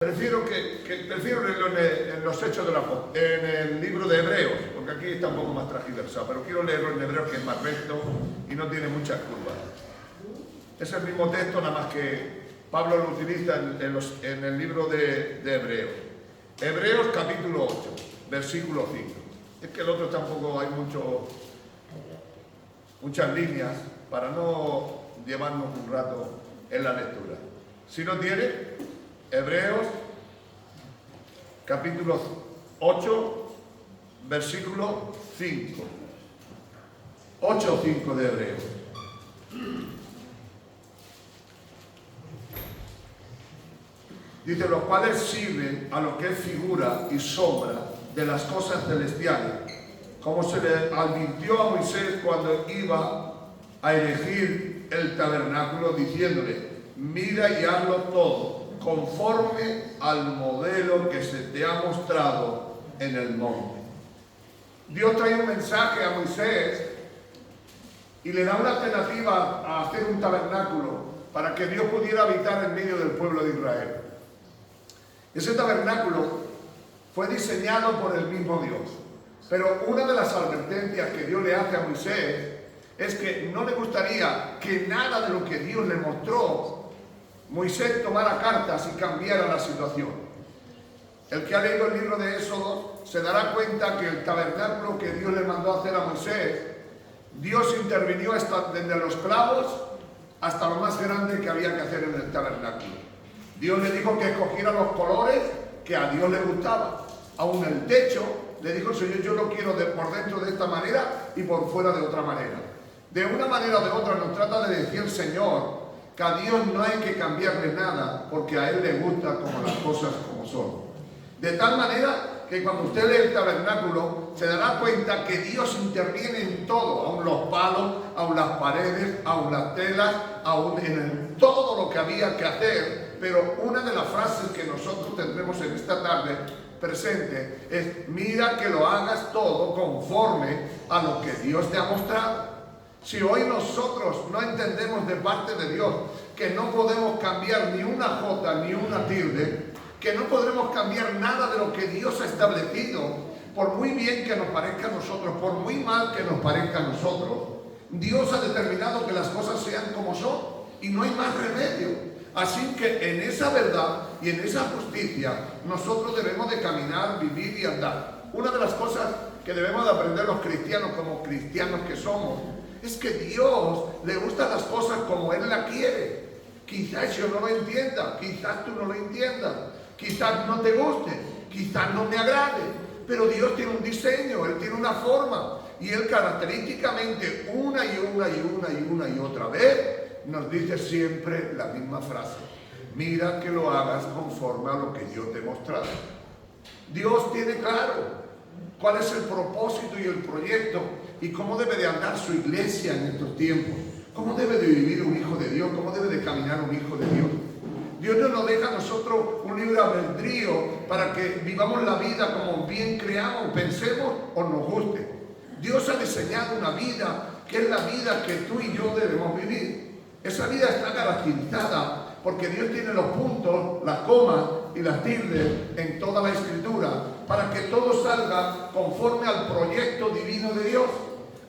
Prefiero leerlo en los Hechos de la Apóstol, en el libro de Hebreos, porque aquí está un poco más transversal, pero quiero leerlo en Hebreos, que es más recto y no tiene muchas curvas. Es el mismo texto, nada más que Pablo lo utiliza en el libro de Hebreos. Hebreos capítulo 8, versículo 5. Es que el otro tampoco hay muchas líneas para no llevarnos un rato en la lectura. Si no tiene, Hebreos capítulo 8, versículo 5. 8:5 de Hebreos. Dice, los cuales sirven a lo que es figura y sombra de las cosas celestiales, como se le advirtió a Moisés cuando iba a erigir el tabernáculo, diciéndole, mira y hazlo todo conforme al modelo que se te ha mostrado en el monte. Dios trae un mensaje a Moisés y le da una alternativa a hacer un tabernáculo para que Dios pudiera habitar en medio del pueblo de Israel. Ese tabernáculo fue diseñado por el mismo Dios, pero una de las advertencias que Dios le hace a Moisés es que no le gustaría que nada de lo que Dios le mostró Moisés tomara cartas y cambiara la situación. El que ha leído el libro de Éxodo se dará cuenta que el tabernáculo que Dios le mandó a hacer a Moisés, Dios intervinió desde los clavos hasta lo más grande que había que hacer en el tabernáculo. Dios le dijo que escogiera los colores que a Dios le gustaban. Aún el techo le dijo el Señor, yo lo quiero por dentro de esta manera y por fuera de otra manera. De una manera o de otra nos trata de decir el Señor que a Dios no hay que cambiarle nada, porque a Él le gusta como las cosas como son. De tal manera que cuando usted lee el tabernáculo, se dará cuenta que Dios interviene en todo, aun los palos, aun las paredes, aun las telas, aun en todo lo que había que hacer. Pero una de las frases que nosotros tendremos en esta tarde presente es, mira que lo hagas todo conforme a lo que Dios te ha mostrado. Si hoy nosotros no entendemos de parte de Dios que no podemos cambiar ni una jota ni una tilde, que no podremos cambiar nada de lo que Dios ha establecido, por muy bien que nos parezca a nosotros, por muy mal que nos parezca a nosotros, Dios ha determinado que las cosas sean como son y no hay más remedio. Así que en esa verdad y en esa justicia nosotros debemos de caminar, vivir y andar. Una de las cosas que debemos de aprender los cristianos como cristianos que somos es que Dios le gustan las cosas como Él las quiere. Quizás yo no lo entienda, quizás tú no lo entiendas, quizás no te guste, quizás no me agrade, pero Dios tiene un diseño, Él tiene una forma y Él característicamente una y otra vez nos dice siempre la misma frase, mira que lo hagas conforme a lo que yo te he mostrado. Dios tiene claro cuál es el propósito y el proyecto y cómo debe de andar su iglesia en estos tiempos, cómo debe de vivir un hijo de Dios, cómo debe de caminar un hijo de Dios. Dios no nos deja a nosotros un libre albedrío para que vivamos la vida como bien creamos, pensemos o nos guste. Dios ha diseñado una vida que es la vida que tú y yo debemos vivir. Esa vida está caracterizada porque Dios tiene los puntos, las comas y las tildes en toda la Escritura para que todo salga conforme al proyecto divino de Dios.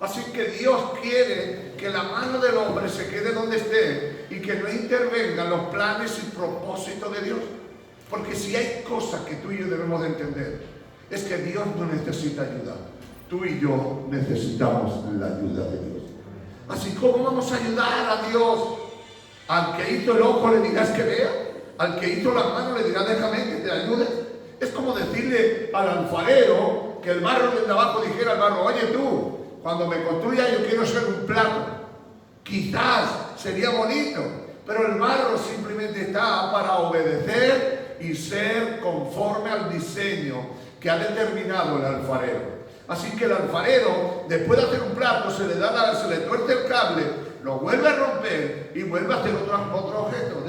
Así que Dios quiere que la mano del hombre se quede donde esté y que no intervengan los planes y propósitos de Dios. Porque si hay cosas que tú y yo debemos de entender, es que Dios no necesita ayuda. Tú y yo necesitamos la ayuda de Dios. Así como vamos a ayudar a Dios. Al que hizo el ojo le dirás que vea, al que hizo las manos le dirás déjame que te ayude. Es como decirle al alfarero que el barro desde abajo dijera al barro, oye tú, cuando me construya yo quiero ser un plato. Quizás sería bonito, pero el barro simplemente está para obedecer y ser conforme al diseño que ha determinado el alfarero. Así que el alfarero, después de hacer un plato, se le tuerce el cable, lo vuelve a romper y vuelve a hacer otro objeto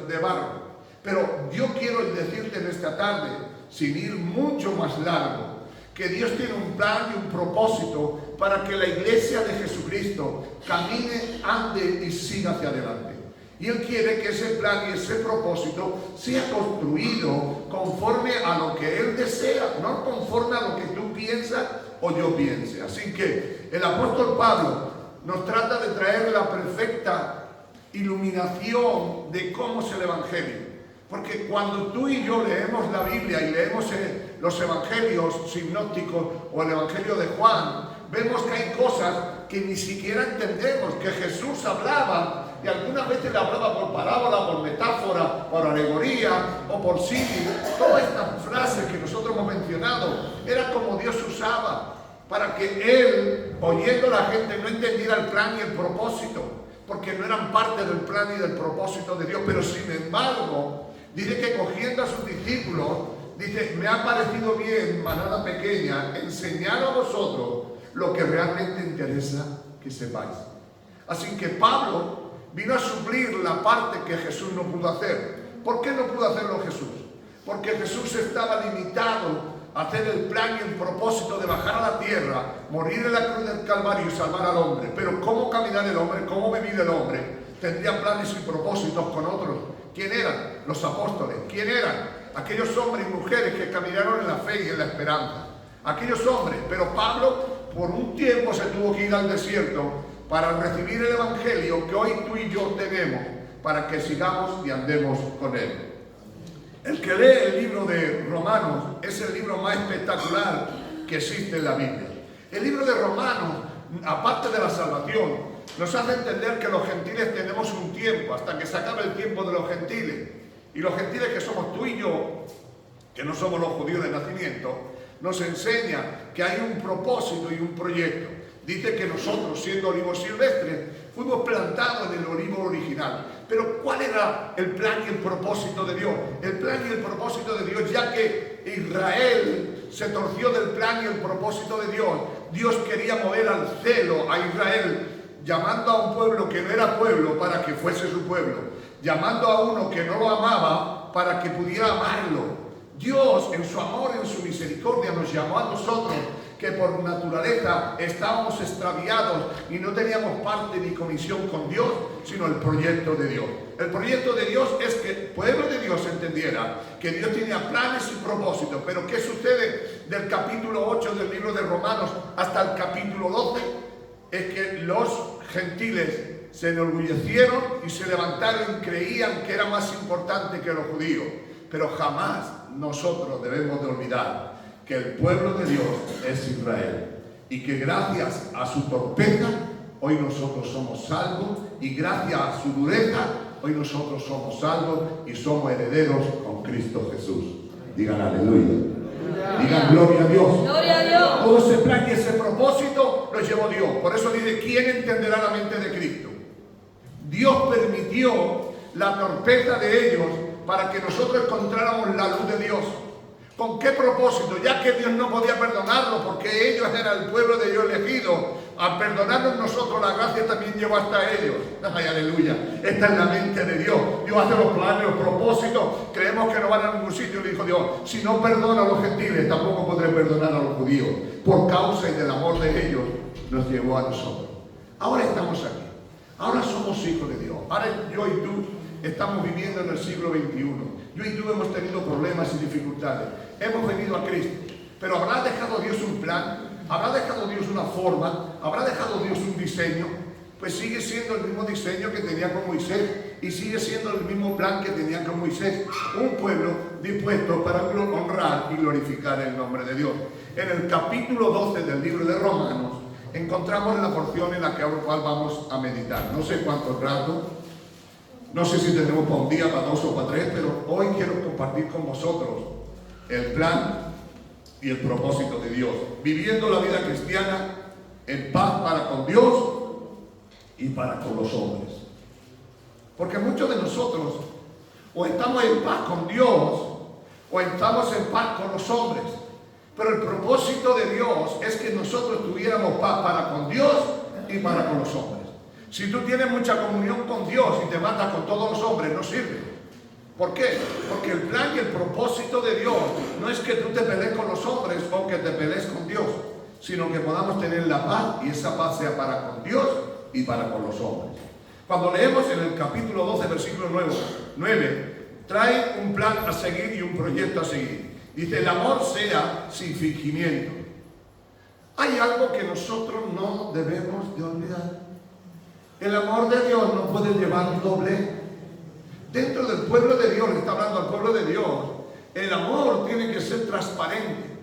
de barro. Pero yo quiero decirte en esta tarde, sin ir mucho más largo, que Dios tiene un plan y un propósito para que la iglesia de Jesucristo camine, ande y siga hacia adelante. Y Él quiere que ese plan y ese propósito sea construido conforme a lo que Él desea, no conforme a lo que tú piensas o yo piense. Así que el apóstol Pablo nos trata de traer la perfecta iluminación de cómo es el Evangelio. Porque cuando tú y yo leemos la Biblia y leemos los evangelios sinópticos o el evangelio de Juan, vemos que hay cosas que ni siquiera entendemos, que Jesús hablaba y algunas veces le hablaba por parábola, por metáfora, por alegoría o por símil. Todas estas frases que nosotros hemos mencionado era como Dios usaba para que Él, oyendo a la gente, no entendiera el plan y el propósito, porque no eran parte del plan y del propósito de Dios. Pero sin embargo, dice que cogiendo a sus discípulos, dice, me ha parecido bien, manada pequeña, enseñar a vosotros lo que realmente interesa que sepáis. Así que Pablo vino a suplir la parte que Jesús no pudo hacer. ¿Por qué no pudo hacerlo Jesús? Porque Jesús estaba limitado a hacer el plan y el propósito de bajar a la tierra, morir en la cruz del Calvario y salvar al hombre. Pero ¿cómo caminar el hombre? ¿Cómo vivir el hombre? Tendría planes y propósitos con otros. ¿Quién eran? Los apóstoles. ¿Quién eran? Aquellos hombres y mujeres que caminaron en la fe y en la esperanza. Aquellos hombres. Pero Pablo por un tiempo se tuvo que ir al desierto para recibir el evangelio que hoy tú y yo tenemos, para que sigamos y andemos con él. El que lee el libro de Romanos es el libro más espectacular que existe en la Biblia. El libro de Romanos, aparte de la salvación, nos hace entender que los gentiles tenemos un tiempo, hasta que se acabe el tiempo de los gentiles. Y los gentiles que somos tú y yo, que no somos los judíos de nacimiento, nos enseña que hay un propósito y un proyecto. Dice que nosotros, siendo olivos silvestres, fuimos plantados en el olivo original. Pero ¿cuál era el plan y el propósito de Dios? El plan y el propósito de Dios, ya que Israel se torció del plan y el propósito de Dios, Dios quería mover al celo a Israel, llamando a un pueblo que no era pueblo para que fuese su pueblo, llamando a uno que no lo amaba para que pudiera amarlo. Dios, en su amor, en su misericordia, nos llamó a nosotros, que por naturaleza estábamos extraviados y no teníamos parte ni comisión con Dios, sino el proyecto de Dios. El proyecto de Dios es que el pueblo de Dios entendiera que Dios tenía planes y propósitos. Pero ¿qué sucede del capítulo 8 del libro de Romanos hasta el capítulo 12? Es que los gentiles se enorgullecieron y se levantaron y creían que era más importante que los judíos. Pero jamás nosotros debemos de olvidar que el pueblo de Dios es Israel y que gracias a su torpeza hoy nosotros somos salvos, y gracias a su dureza hoy nosotros somos salvos y somos herederos con Cristo Jesús. Digan aleluya. Digan gloria a Dios. Gloria a Dios. Todo ese plan y ese propósito lo llevó Dios. Por eso dice, ¿quién entenderá la mente de Cristo? Dios permitió la torpeza de ellos para que nosotros encontráramos la luz de Dios. ¿Con qué propósito? Ya que Dios no podía perdonarlos porque ellos eran el pueblo de Dios elegido, al perdonarnos nosotros la gracia también llegó hasta ellos. Ay, aleluya. Esta es la mente de Dios. Dios hace los planes, los propósitos. Creemos que no van a ningún sitio. Le dijo Dios, si no perdono a los gentiles, tampoco podré perdonar a los judíos. Por causa y del amor de ellos, nos llevó a nosotros. Ahora estamos aquí. Ahora somos hijos de Dios. Ahora yo y tú estamos viviendo en el siglo XXI. Yo y tú hemos tenido problemas y dificultades. Hemos venido a Cristo. Pero ¿habrá dejado Dios un plan? ¿Habrá dejado Dios una forma? ¿Habrá dejado Dios un diseño? Pues sigue siendo el mismo diseño que tenía con Moisés, y sigue siendo el mismo plan que tenía con Moisés. Un pueblo dispuesto para honrar y glorificar el nombre de Dios. En el capítulo 12 del libro de Romanos encontramos la porción en la cual vamos a meditar. No sé cuánto rato. No sé si tenemos para un día, para dos o para tres, pero hoy quiero compartir con vosotros el plan y el propósito de Dios. Viviendo la vida cristiana en paz para con Dios y para con los hombres. Porque muchos de nosotros o estamos en paz con Dios o estamos en paz con los hombres. Pero el propósito de Dios es que nosotros tuviéramos paz para con Dios y para con los hombres. Si tú tienes mucha comunión con Dios y te matas con todos los hombres, no sirve. ¿Por qué? Porque el plan y el propósito de Dios no es que tú te pelees con los hombres o que te pelees con Dios, sino que podamos tener la paz, y esa paz sea para con Dios y para con los hombres. Cuando leemos en el capítulo 12, versículo 9, trae un plan a seguir y un proyecto a seguir. Dice, el amor sea sin fingimiento. Hay algo que nosotros no debemos de olvidar. El amor de Dios no puede llevar un doble. Dentro del pueblo de Dios, le está hablando al pueblo de Dios, el amor tiene que ser transparente.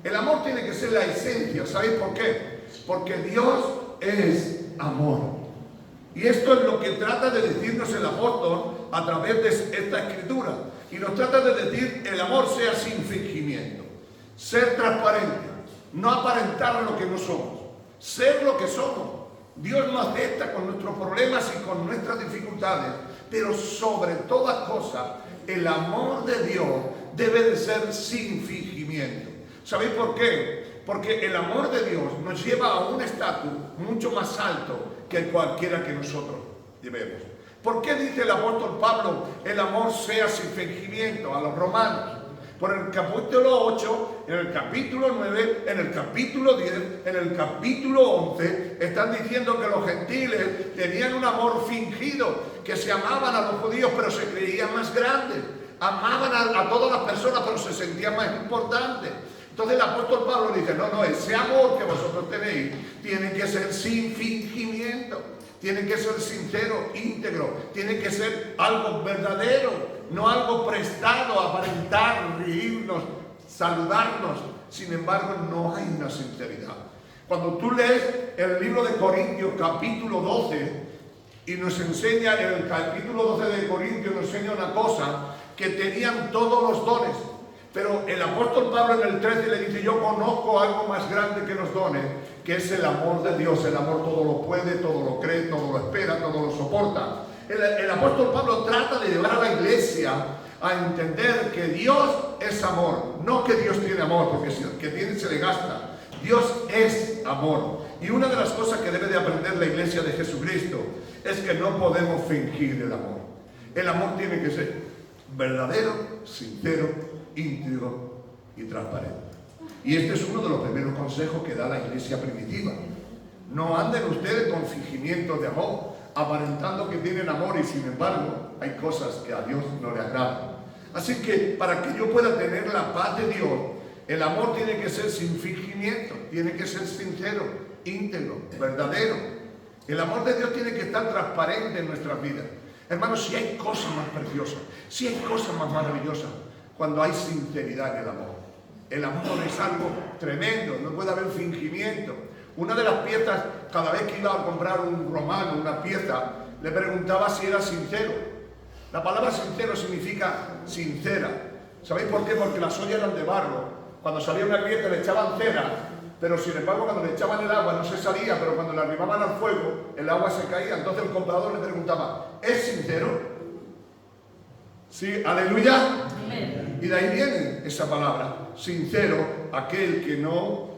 El amor tiene que ser la esencia. ¿Sabéis por qué? Porque Dios es amor. Y esto es lo que trata de decirnos el apóstol a través de esta escritura. Y nos trata de decir, el amor sea sin fingimiento. Ser transparente. No aparentar lo que no somos. Ser lo que somos. Dios nos acepta con nuestros problemas y con nuestras dificultades. Pero sobre todas cosas, el amor de Dios debe de ser sin fingimiento. ¿Sabéis por qué? Porque el amor de Dios nos lleva a un estatus mucho más alto que cualquiera que nosotros llevemos. ¿Por qué dice el apóstol Pablo, el amor sea sin fingimiento a los romanos? Por el capítulo 8, en el capítulo 9, en el capítulo 10, en el capítulo 11, están diciendo que los gentiles tenían un amor fingido, que se amaban a los judíos pero se creían más grandes, amaban a todas las personas pero se sentían más importantes. Entonces el apóstol Pablo dice, no, ese amor que vosotros tenéis tiene que ser sin fingimiento, tiene que ser sincero, íntegro, tiene que ser algo verdadero, no algo prestado, aparentar, reírnos, saludarnos. Sin embargo, no hay una sinceridad. Cuando tú lees el libro de Corintios, capítulo 12, y nos enseña, en el capítulo 12 de Corintios nos enseña una cosa, que tenían todos los dones. Pero el apóstol Pablo en el 13 le dice, yo conozco algo más grande que los dones, que es el amor de Dios. El amor todo lo puede, todo lo cree, todo lo espera, todo lo soporta. El apóstol Pablo trata de llevar a la iglesia a entender que Dios es amor. No que Dios tiene amor, porque si el que tiene se le gasta. Dios es amor. Y una de las cosas que debe de aprender la iglesia de Jesucristo es que no podemos fingir el amor. El amor tiene que ser verdadero, sincero, íntegro y transparente. Y este es uno de los primeros consejos que da la iglesia primitiva. No anden ustedes con fingimientos de amor, aparentando que tienen amor y sin embargo hay cosas que a Dios no le agradan. Así que para que yo pueda tener la paz de Dios, el amor tiene que ser sin fingimiento, tiene que ser sincero, íntegro, verdadero. El amor de Dios tiene que estar transparente en nuestras vidas. Hermanos, si hay cosas más preciosas, si hay cosas más maravillosas, cuando hay sinceridad en el amor. El amor es algo tremendo, no puede haber fingimiento. Una de las piezas, cada vez que iba a comprar un romano, una pieza, le preguntaba si era sincero. La palabra sincero significa sincera. ¿Sabéis por qué? Porque las ollas eran de barro. Cuando salía una pieza le echaban cera, pero sin embargo cuando le echaban el agua no se salía, pero cuando le arrimaban al fuego, el agua se caía. Entonces el comprador le preguntaba, ¿es sincero? Sí, aleluya. Amén. Y de ahí viene esa palabra, sincero, aquel que no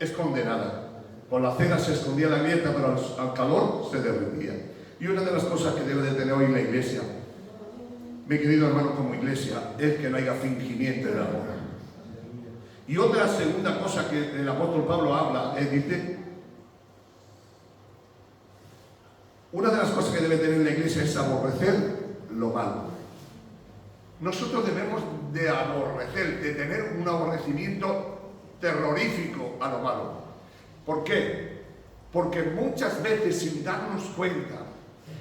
esconde nada. Con la cera se escondía la grieta, pero al calor se derretía. Y una de las cosas que debe de tener hoy la iglesia, mi querido hermano, como iglesia, es que no haya fingimiento en el amor. Y otra segunda cosa que el apóstol Pablo habla, dice, una de las cosas que debe tener la iglesia es aborrecer lo malo. Nosotros debemos de aborrecer, de tener un aborrecimiento terrorífico a lo malo. ¿Por qué? Porque muchas veces sin darnos cuenta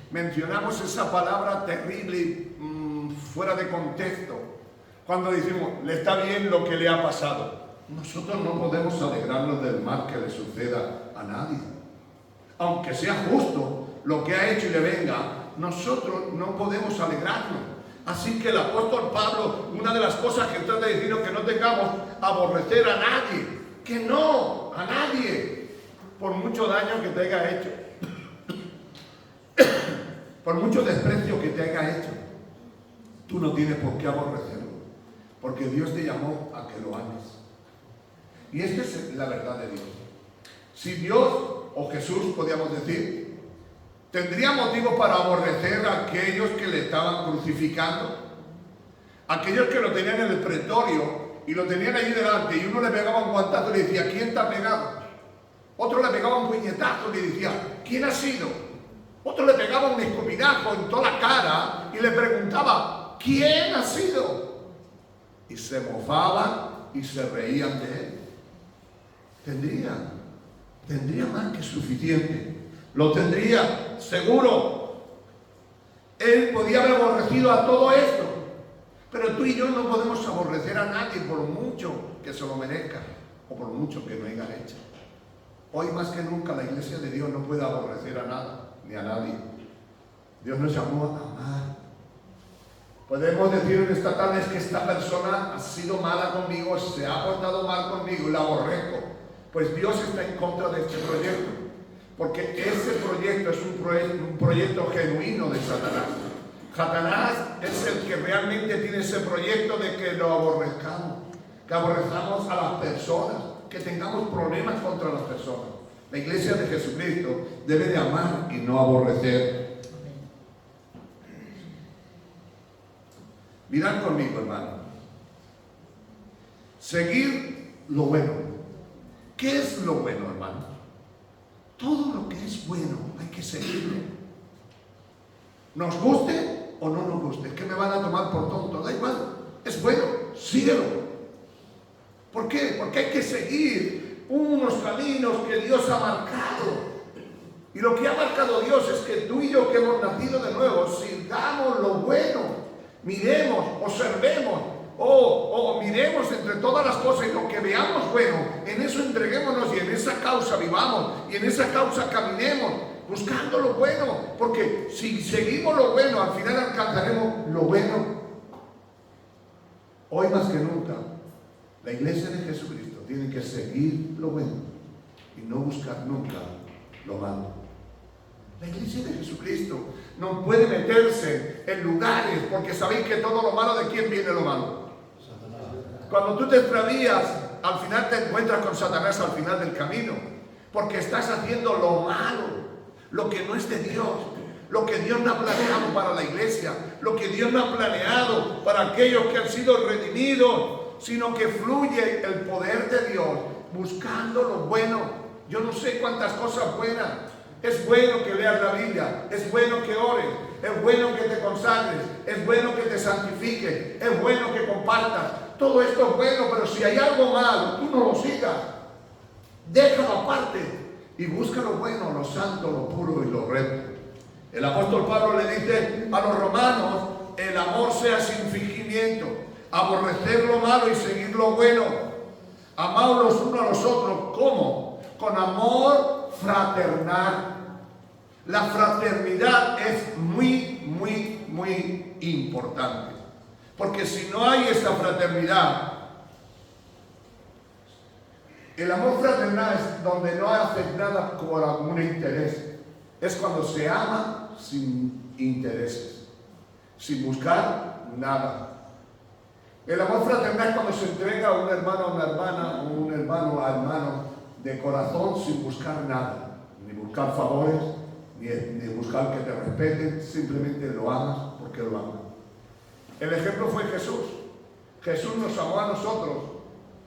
mencionamos esa palabra terrible fuera de contexto. Cuando decimos, le está bien lo que le ha pasado. Nosotros no podemos alegrarnos del mal que le suceda a nadie. Aunque sea justo lo que ha hecho y le venga, nosotros no podemos alegrarnos. Así que el apóstol Pablo, una de las cosas que trata de decirnos, que no tengamos aborrecer a nadie, que no, a nadie, por mucho daño que te haya hecho, por mucho desprecio que te haya hecho, tú no tienes por qué aborrecerlo, porque Dios te llamó a que lo ames. Y esta es la verdad de Dios. Si Dios o Jesús, podríamos decir, ¿tendría motivo para aborrecer a aquellos que le estaban crucificando? Aquellos que lo tenían en el pretorio y lo tenían allí delante, y uno le pegaba un guantazo y le decía, ¿quién te ha pegado? Otro le pegaba un puñetazo y le decía, ¿quién ha sido? Otro le pegaba un escupinajo en toda la cara y le preguntaba, ¿quién ha sido? Y se mofaban y se reían de él. Tendría más que suficiente. Lo tendría, seguro. Él podía haber aborrecido a todo esto. Pero tú y yo no podemos aborrecer a nadie por mucho que se lo merezca o por mucho que no hayan hecho. Hoy más que nunca la iglesia de Dios no puede aborrecer a nada ni a nadie. Dios nos llamó a amar. Podemos decir en esta tarde es que esta persona ha sido mala conmigo, se ha portado mal conmigo y la aborrezco. Pues Dios está en contra de este proyecto. Porque ese proyecto es un proyecto genuino de Satanás. Satanás es el que realmente tiene ese proyecto de que lo aborrezcamos, que aborrezcamos a las personas, que tengamos problemas contra las personas. La iglesia de Jesucristo debe de amar y no aborrecer. Mirad conmigo, hermano. Seguir lo bueno. ¿Qué es lo bueno, hermano? Todo lo que es bueno hay que seguirlo. Nos guste o no nos guste. Es que me van a tomar por tonto. Da igual. Es bueno. Síguelo. ¿Por qué? Porque hay que seguir unos caminos que Dios ha marcado. Y lo que ha marcado Dios es que tú y yo que hemos nacido de nuevo, sigamos lo bueno. Miremos, observemos, miremos entre todas las cosas y lo que veamos bueno, en eso entreguémonos y en esa causa vivamos y en esa causa caminemos, buscando lo bueno, porque si seguimos lo bueno, al final alcanzaremos lo bueno. Hoy más que nunca, la iglesia de Jesucristo tiene que seguir lo bueno y no buscar nunca lo malo. La iglesia de Jesucristo no puede meterse en lugares porque sabéis que todo lo malo, ¿de quién viene lo malo? Satanás. Cuando tú te extravías, al final te encuentras con Satanás al final del camino, porque estás haciendo lo malo, lo que no es de Dios, lo que Dios no ha planeado para la iglesia, lo que Dios no ha planeado para aquellos que han sido redimidos, sino que fluye el poder de Dios buscando lo bueno. Yo no sé cuántas cosas buenas. Es bueno que leas la Biblia, es bueno que ores, es bueno que te consagres, es bueno que te santifiques, es bueno que compartas. Todo esto es bueno, pero si hay algo malo, tú no lo sigas. Déjalo aparte y busca lo bueno, lo santo, lo puro y lo recto. El apóstol Pablo le dice a los romanos, el amor sea sin fingimiento, aborrecer lo malo y seguir lo bueno. Amaos los unos a los otros, ¿cómo? Con amor fraternal. La fraternidad es muy, muy, muy importante. Porque si no hay esta fraternidad, el amor fraternal es donde no haces nada por algún interés. Es cuando se ama sin intereses, sin buscar nada. El amor fraternal es cuando se entrega a un hermano a una hermana, o un hermano a hermano, de corazón, sin buscar nada, ni buscar favores, ni buscar que te respeten, simplemente lo amas porque lo amas. El ejemplo fue Jesús. Jesús nos amó a nosotros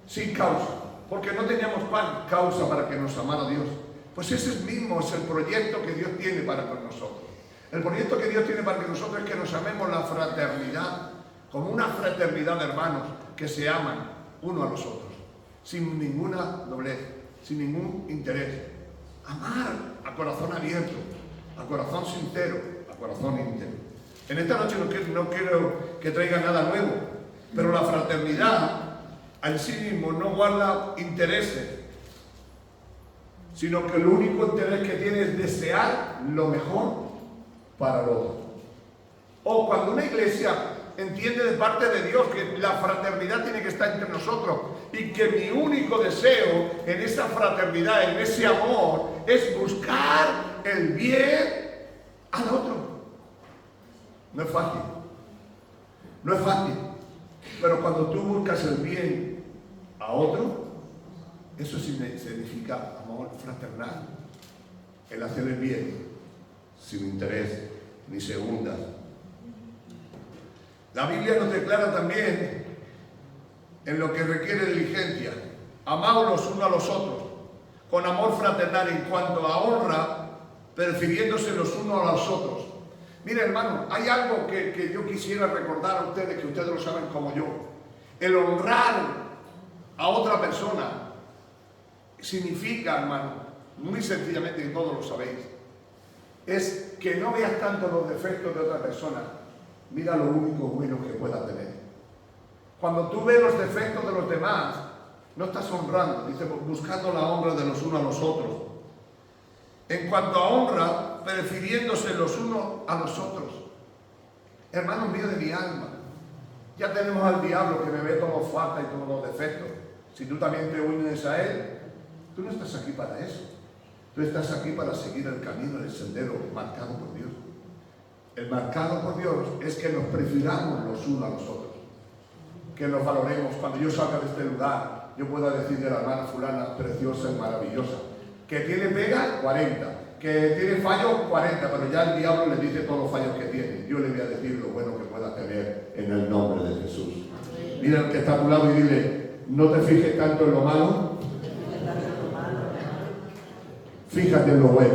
sin causa, porque no teníamos causa para que nos amara Dios. Pues ese mismo es el proyecto que Dios tiene para con nosotros. El proyecto que Dios tiene para con nosotros es que nos amemos la fraternidad, como una fraternidad de hermanos que se aman uno a los otros, sin ninguna doblez, sin ningún interés. Amar a corazón abierto, a corazón sincero, a corazón íntegro. En esta noche no quiero que traiga nada nuevo, pero la fraternidad en sí mismo no guarda intereses, sino que el único interés que tiene es desear lo mejor para los otros. O cuando una iglesia entiende de parte de Dios que la fraternidad tiene que estar entre nosotros y que mi único deseo en esa fraternidad, en ese amor, es buscar el bien al otro. No es fácil. No es fácil. Pero cuando tú buscas el bien a otro, eso significa amor fraternal. El hacer el bien sin interés ni segundas. La Biblia nos declara también en lo que requiere diligencia. Amaos los unos a los otros con amor fraternal en cuanto a honra, prefiriéndose los unos a los otros. Mira, hermano, hay algo que yo quisiera recordar a ustedes, que ustedes lo saben como yo. El honrar a otra persona significa, hermano, muy sencillamente, y todos lo sabéis, es que no veas tanto los defectos de otra persona, mira lo único bueno que pueda tener. Cuando tú ves los defectos de los demás, no estás honrando, dice, buscando la honra de los unos a los otros. En cuanto a honra, prefiriéndose los unos a los otros. Hermano mío de mi alma, ya tenemos al diablo que me ve todo falta y todos los defectos. Si tú también te unes a él, tú no estás aquí para eso. Tú estás aquí para seguir el camino, el sendero marcado por Dios. El marcado por Dios es que nos prefiramos los unos a los otros. Que nos valoremos. Cuando yo salga de este lugar, yo pueda decir de la hermana fulana preciosa y maravillosa, que tiene pega, 40, que tiene fallos, 40, pero ya el diablo le dice todos los fallos que tiene. Yo le voy a decir lo bueno que pueda tener en el nombre de Jesús. Mira al que está a tu lado y dile, no te fijes tanto en lo malo, fíjate en lo bueno.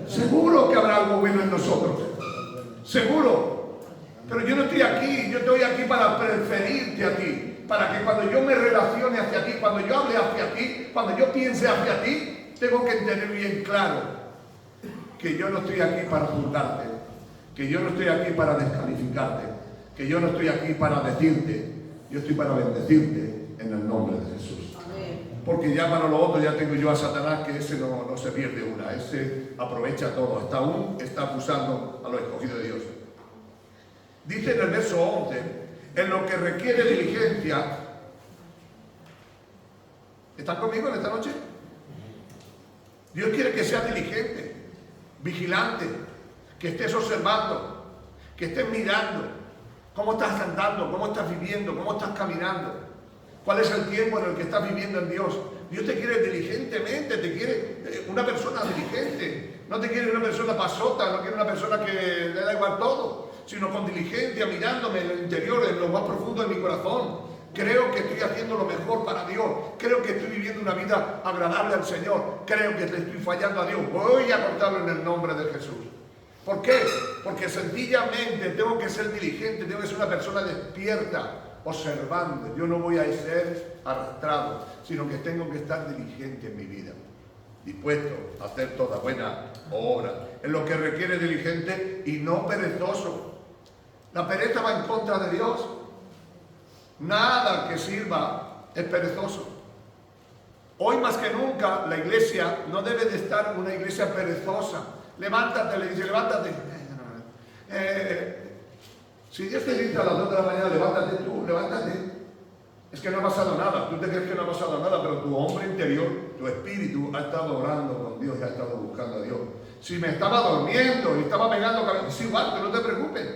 Seguro que habrá algo bueno en nosotros, seguro. Pero yo no estoy aquí, yo estoy aquí para preferirte a ti, para que cuando yo me relacione hacia ti, cuando yo hable hacia ti, cuando yo piense hacia ti, tengo que tener bien claro que yo no estoy aquí para juzgarte, que yo no estoy aquí para descalificarte, que yo no estoy aquí para decirte, yo estoy para bendecirte en el nombre de Jesús. Porque ya para lo otro ya tengo yo a Satanás, que ese no se pierde una, ese aprovecha todo, hasta aún está acusando a los escogidos de Dios. Dice en el verso 11, en lo que requiere diligencia. ¿Están conmigo en esta noche? Dios quiere que seas diligente, vigilante, que estés observando, que estés mirando cómo estás andando, cómo estás viviendo, cómo estás caminando, cuál es el tiempo en el que estás viviendo en Dios. Dios te quiere diligentemente, te quiere una persona diligente, no te quiere una persona pasota, no quiere una persona que le da igual todo, sino con diligencia, mirándome en el interior, en lo más profundo de mi corazón. Creo que estoy haciendo lo mejor para Dios. Creo que estoy viviendo una vida agradable al Señor. Creo que le estoy fallando a Dios. Voy a cortarlo en el nombre de Jesús. ¿Por qué? Porque sencillamente tengo que ser diligente, tengo que ser una persona despierta, observando. Yo no voy a ser arrastrado, sino que tengo que estar diligente en mi vida, dispuesto a hacer toda buena obra, en lo que requiere diligente y no perezoso. La pereza va en contra de Dios. Nada que sirva es perezoso. Hoy más que nunca la iglesia no debe de estar una iglesia perezosa. Levántate, le dice, levántate. Si Dios te dice a las 2 de la mañana, levántate tú, levántate. Es que no ha pasado nada. Tú te crees que no ha pasado nada, pero tu hombre interior, tu espíritu ha estado orando con Dios y ha estado buscando a Dios. Si me estaba durmiendo y estaba pegando cabeza, es igual, que no te preocupes.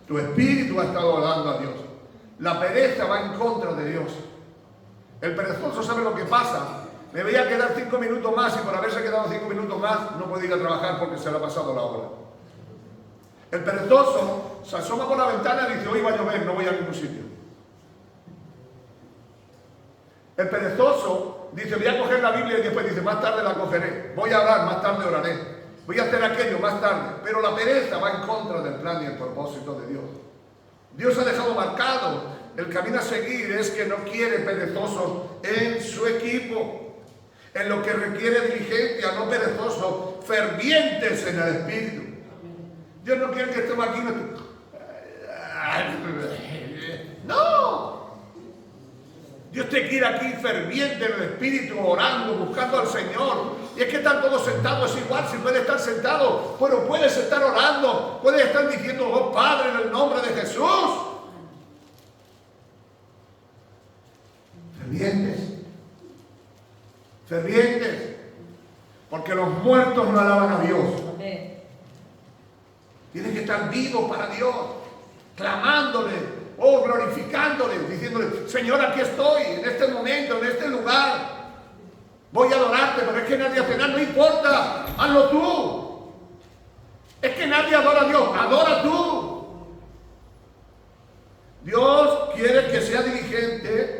Tu espíritu ha estado orando a Dios. La pereza va en contra de Dios. El perezoso sabe lo que pasa. Me voy a quedar 5 minutos más y por haberse quedado 5 minutos más no puede ir a trabajar porque se le ha pasado la hora. El perezoso se asoma por la ventana y dice, hoy va a llover, no voy a ningún sitio. El perezoso dice, voy a coger la Biblia y después dice, más tarde la cogeré. Voy a orar, más tarde oraré. Voy a hacer aquello más tarde. Pero la pereza va en contra del plan y el propósito de Dios. Dios ha dejado marcado el camino a seguir, es que no quiere perezosos en su equipo, en lo que requiere diligencia, no perezosos, fervientes en el espíritu. Dios no quiere que estemos aquí. No. Dios te quiere aquí ferviente en el espíritu, orando, buscando al Señor. Y es que están todos sentados, es igual, si puedes estar sentado, pero puedes estar orando, puedes estar diciendo, oh Padre, en el nombre de Jesús. Fervientes, fervientes, porque los muertos no alaban a Dios. Tienes que estar vivo para Dios, clamándole, glorificándole, diciéndole, Señor, aquí estoy, en este momento, en este lugar. Voy a adorarte, pero es que nadie hace nada, no importa, hazlo tú. Es que nadie adora a Dios, adora tú. Dios quiere que sea diligente.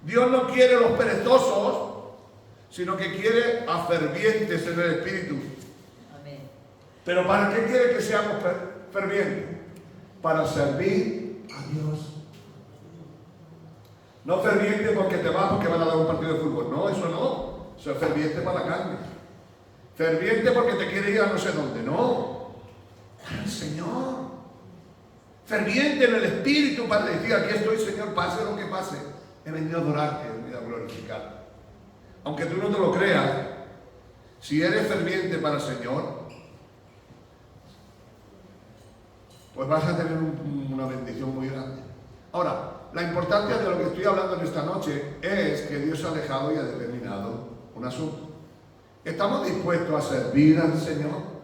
Dios no quiere los perezosos, sino que quiere a fervientes en el Espíritu. Amén. ¿Pero para qué quiere que seamos fervientes? Para servir a Dios. No ferviente porque te vas porque van a dar un partido de fútbol. No, eso no. Eso es ferviente para la carne. Ferviente porque te quiere ir a no sé dónde. No. Para el Señor. Ferviente en el Espíritu para decir, aquí estoy, Señor, pase lo que pase. He venido a adorarte, he venido a glorificarte. Aunque tú no te lo creas, si eres ferviente para el Señor, pues vas a tener una bendición muy grande. Ahora, la importancia de lo que estoy hablando en esta noche es que Dios ha dejado y ha determinado un asunto. ¿Estamos dispuestos a servir al Señor?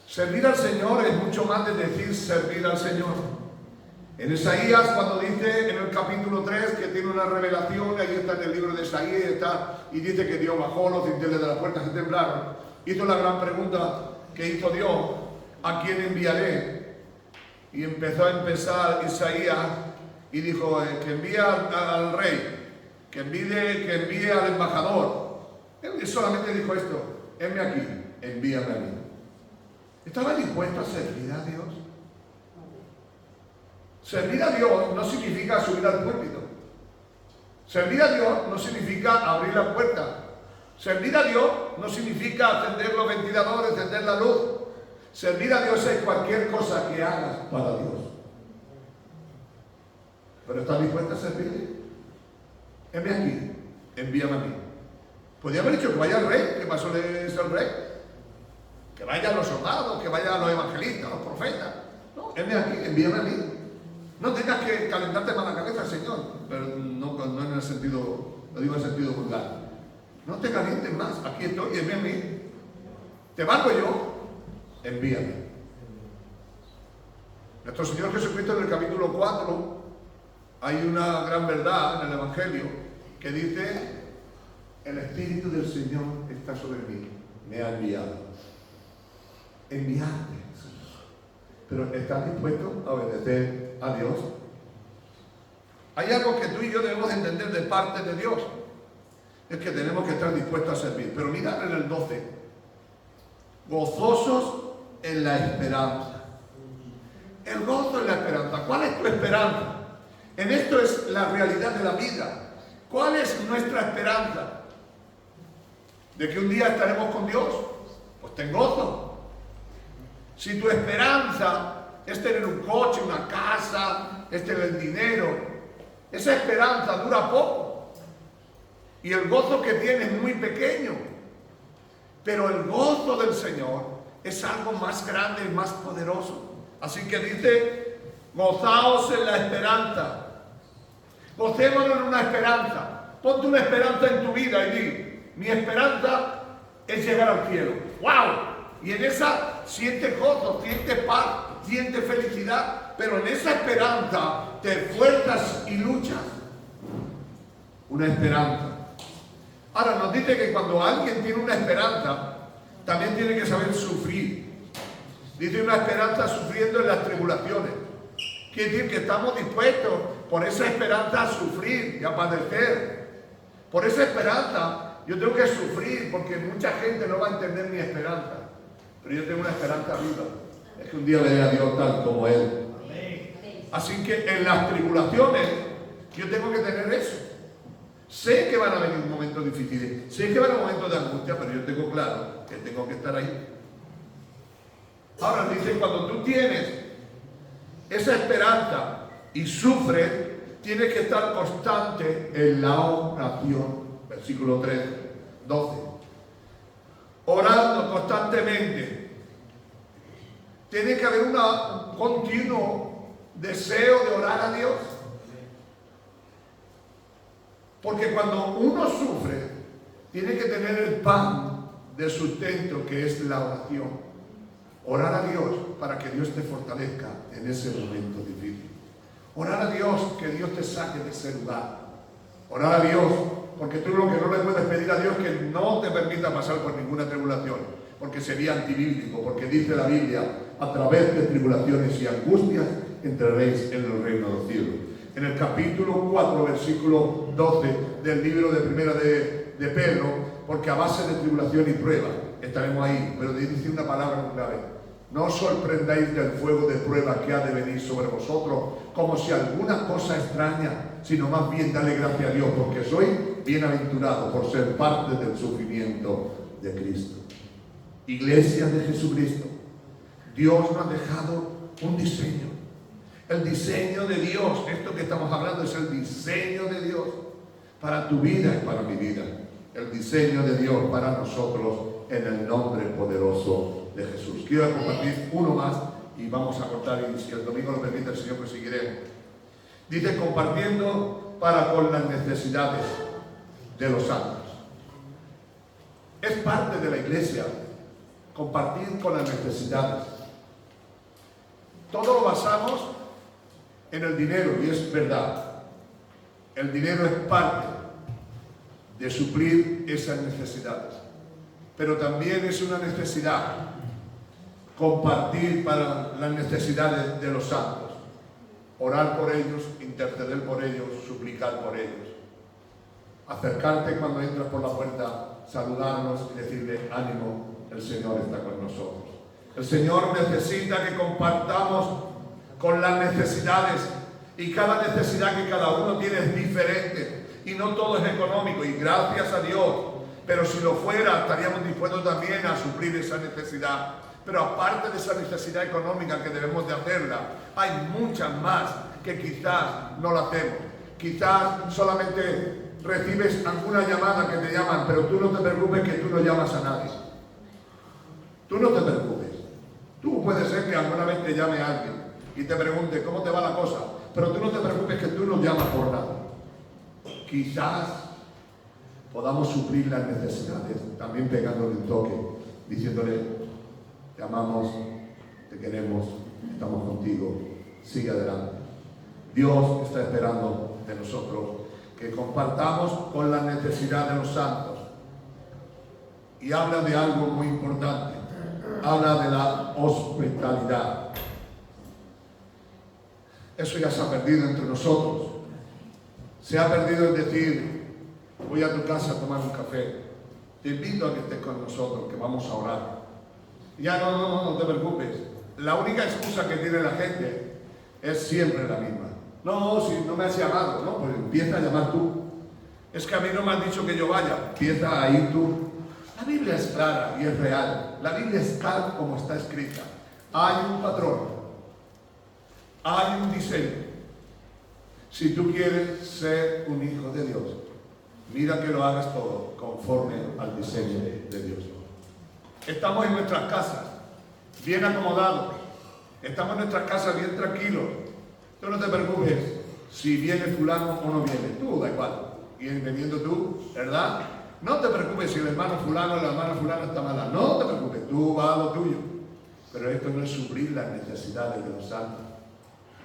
Servir al Señor es mucho más de decir servir al Señor. En Isaías, cuando dice en el capítulo 3 que tiene una revelación, ahí está en el libro de Isaías, y dice que Dios bajó, los dinteles de las puertas se temblaron, hizo la gran pregunta que hizo Dios: ¿a quién enviaré? Y empezó a empezar Isaías y dijo que envíe al rey, que envíe al embajador. Él solamente dijo esto: heme aquí, envíame a mí. ¿Estaba dispuesto a servir a Dios? Servir a Dios no significa subir al púlpito. Servir a Dios no significa abrir la puerta. Servir a Dios no significa encender los ventiladores, encender la luz. Servir a Dios es cualquier cosa que hagas para Dios. ¿Pero estás dispuesto a servirle? Heme aquí, envíame a mí. Podría haber dicho que vaya el rey, que pasó de ser rey. Que vayan los soldados, que vayan los evangelistas, los profetas. No, heme aquí, envíame a mí. No tengas que calentarte para la cabeza, Señor. Pero no en el sentido, lo digo en el sentido vulgar. No te calientes más, aquí estoy, envíame a mí. Te valgo yo, envíame. Nuestro Señor Jesucristo en el capítulo 4 hay una gran verdad en el Evangelio que dice: el Espíritu del Señor está sobre mí, me ha enviado. Enviarte, pero ¿estás dispuesto a obedecer a Dios? Hay algo que tú y yo debemos entender de parte de Dios, es que tenemos que estar dispuestos a servir. Pero mirad en el 12: gozosos en la esperanza. El gozo en la esperanza. ¿Cuál es tu esperanza? En esto es la realidad de la vida. ¿Cuál es nuestra esperanza? ¿De que un día estaremos con Dios? Pues ten gozo. Si tu esperanza es tener un coche, una casa, es tener dinero, esa esperanza dura poco. Y el gozo que tienes es muy pequeño. Pero el gozo del Señor es algo más grande y más poderoso. Así que dice: gozaos en la esperanza. Gocémonos en una esperanza. Ponte una esperanza en tu vida y di: mi esperanza es llegar al cielo. ¡Wow! Y en esa siente gozo, siente paz, siente felicidad. Pero en esa esperanza te esfuerzas y luchas. Una esperanza. Ahora nos dice que cuando alguien tiene una esperanza, también tiene que saber sufrir. Dice una esperanza sufriendo en las tribulaciones. Quiere decir que estamos dispuestos por esa esperanza a sufrir y a padecer. Por esa esperanza yo tengo que sufrir, porque mucha gente no va a entender mi esperanza. Pero yo tengo una esperanza viva. Es que un día veré a Dios tal como Él. Así que en las tribulaciones yo tengo que tener eso. Sé que van a venir momentos difíciles, sé que van a haber momentos de angustia, pero yo tengo claro que tengo que estar ahí. Ahora dice: cuando tú tienes esa esperanza y sufres, tienes que estar constante en la oración. Versículo 3, 12. Orando constantemente. Tiene que haber un continuo deseo de orar a Dios. Porque cuando uno sufre, tiene que tener el pan de sustento, que es la oración. Orar a Dios para que Dios te fortalezca en ese momento difícil. Orar a Dios que Dios te saque de ese lugar. Orar a Dios, porque tú lo que no le puedes pedir a Dios es que no te permita pasar por ninguna tribulación, porque sería antibíblico, porque dice la Biblia: a través de tribulaciones y angustias entraréis en el reino de los cielos. en el capítulo 4, versículo 12 del libro de Primera de Pedro, porque a base de tribulación y prueba estaremos ahí, pero dice una palabra muy grave: no os sorprendáis del fuego de prueba que ha de venir sobre vosotros, como si alguna cosa extraña, sino más bien dale gracias a Dios, porque sois bienaventurados por ser parte del sufrimiento de Cristo. Iglesia de Jesucristo, Dios nos ha dejado un diseño. El diseño de Dios, esto que estamos hablando es el diseño de Dios para tu vida y para mi vida. El diseño de Dios para nosotros en el nombre poderoso de Jesús. Quiero compartir uno más y vamos a cortar, y si el domingo lo permite el Señor, pues seguiremos. Dice: compartiendo para con las necesidades de los santos. Es parte de la iglesia compartir con las necesidades. Todo lo basamos en el dinero, y es verdad. El dinero es parte de suplir esas necesidades, pero también es una necesidad compartir para las necesidades de los santos, orar por ellos, interceder por ellos, suplicar por ellos, acercarte cuando entras por la puerta, saludarnos y decirle: ánimo, el Señor está con nosotros. El Señor necesita que compartamos con las necesidades, y cada necesidad que cada uno tiene es diferente, y no todo es económico, y gracias a Dios, pero si lo fuera estaríamos dispuestos también a suplir esa necesidad. Pero aparte de esa necesidad económica que debemos de hacerla, hay muchas más que quizás no la hacemos. Quizás solamente recibes alguna llamada que te llaman, pero tú no te preocupes que tú no llamas a nadie. Tú no te preocupes. Tú puede ser que alguna vez te llame alguien y te pregunte cómo te va la cosa, pero tú no te preocupes que tú no llamas por nada. Quizás podamos suplir las necesidades también pegándole un toque, diciéndole: te amamos, te queremos, estamos contigo, sigue adelante. Dios está esperando de nosotros que compartamos con la necesidad de los santos. Y habla de algo muy importante, habla de la hospitalidad. Eso ya se ha perdido entre nosotros. Se ha perdido el decir: voy a tu casa a tomar un café, te invito a que estés con nosotros, que vamos a orar. Ya no te preocupes. La única excusa que tiene la gente es siempre la misma. No, si no me has llamado, no, pues empieza a llamar tú. Es que a mí no me han dicho que yo vaya, empieza a ir tú. La Biblia es clara y es real. La Biblia es tal como está escrita. Hay un patrón, hay un diseño. Si tú quieres ser un hijo de Dios, mira que lo hagas todo conforme al diseño de Dios. Estamos en nuestras casas, bien acomodados. Estamos en nuestras casas bien tranquilos. Tú no te preocupes si viene fulano o no viene. Tú da igual. Y veniendo tú, ¿verdad? No te preocupes si el hermano fulano o la hermana fulana está mala. No te preocupes, tú vas a lo tuyo. Pero esto no es suplir las necesidades de los santos.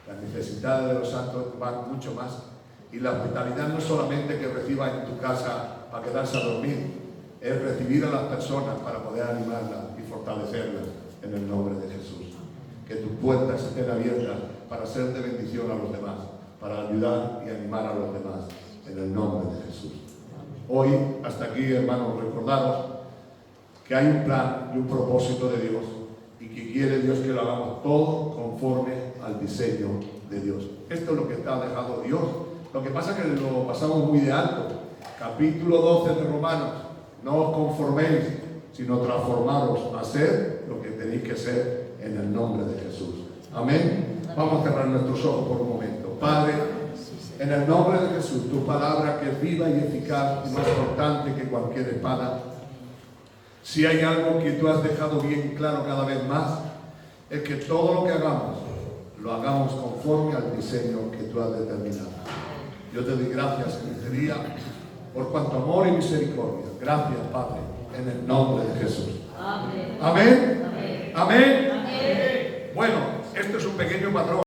Las necesidades de los santos van mucho más. Y la hospitalidad no es solamente que recibas en tu casa para quedarse a dormir. Es recibir a las personas para poder animarlas y fortalecerlas en el nombre de Jesús. Que tus puertas estén abiertas para ser de bendición a los demás, para ayudar y animar a los demás en el nombre de Jesús. Hoy, hasta aquí, hermanos, recordaros que hay un plan y un propósito de Dios, y que quiere Dios que lo hagamos todo conforme al diseño de Dios. Esto es lo que está dejado Dios. Lo que pasa es que lo pasamos muy de alto. Capítulo 12 de Romanos: no os conforméis, sino transformaros a ser lo que tenéis que ser en el nombre de Jesús. Amén. Vamos a cerrar nuestros ojos por un momento. Padre, en el nombre de Jesús, tu palabra que es viva y eficaz y más cortante que cualquier espada. Si hay algo que tú has dejado bien claro cada vez más, es que todo lo que hagamos, lo hagamos conforme al diseño que tú has determinado. Yo te doy gracias en este día por cuanto amor y misericordia. Gracias, Padre, en el nombre de Jesús. Amén. Amén. Amén. Amén. Bueno, esto es un pequeño patrón.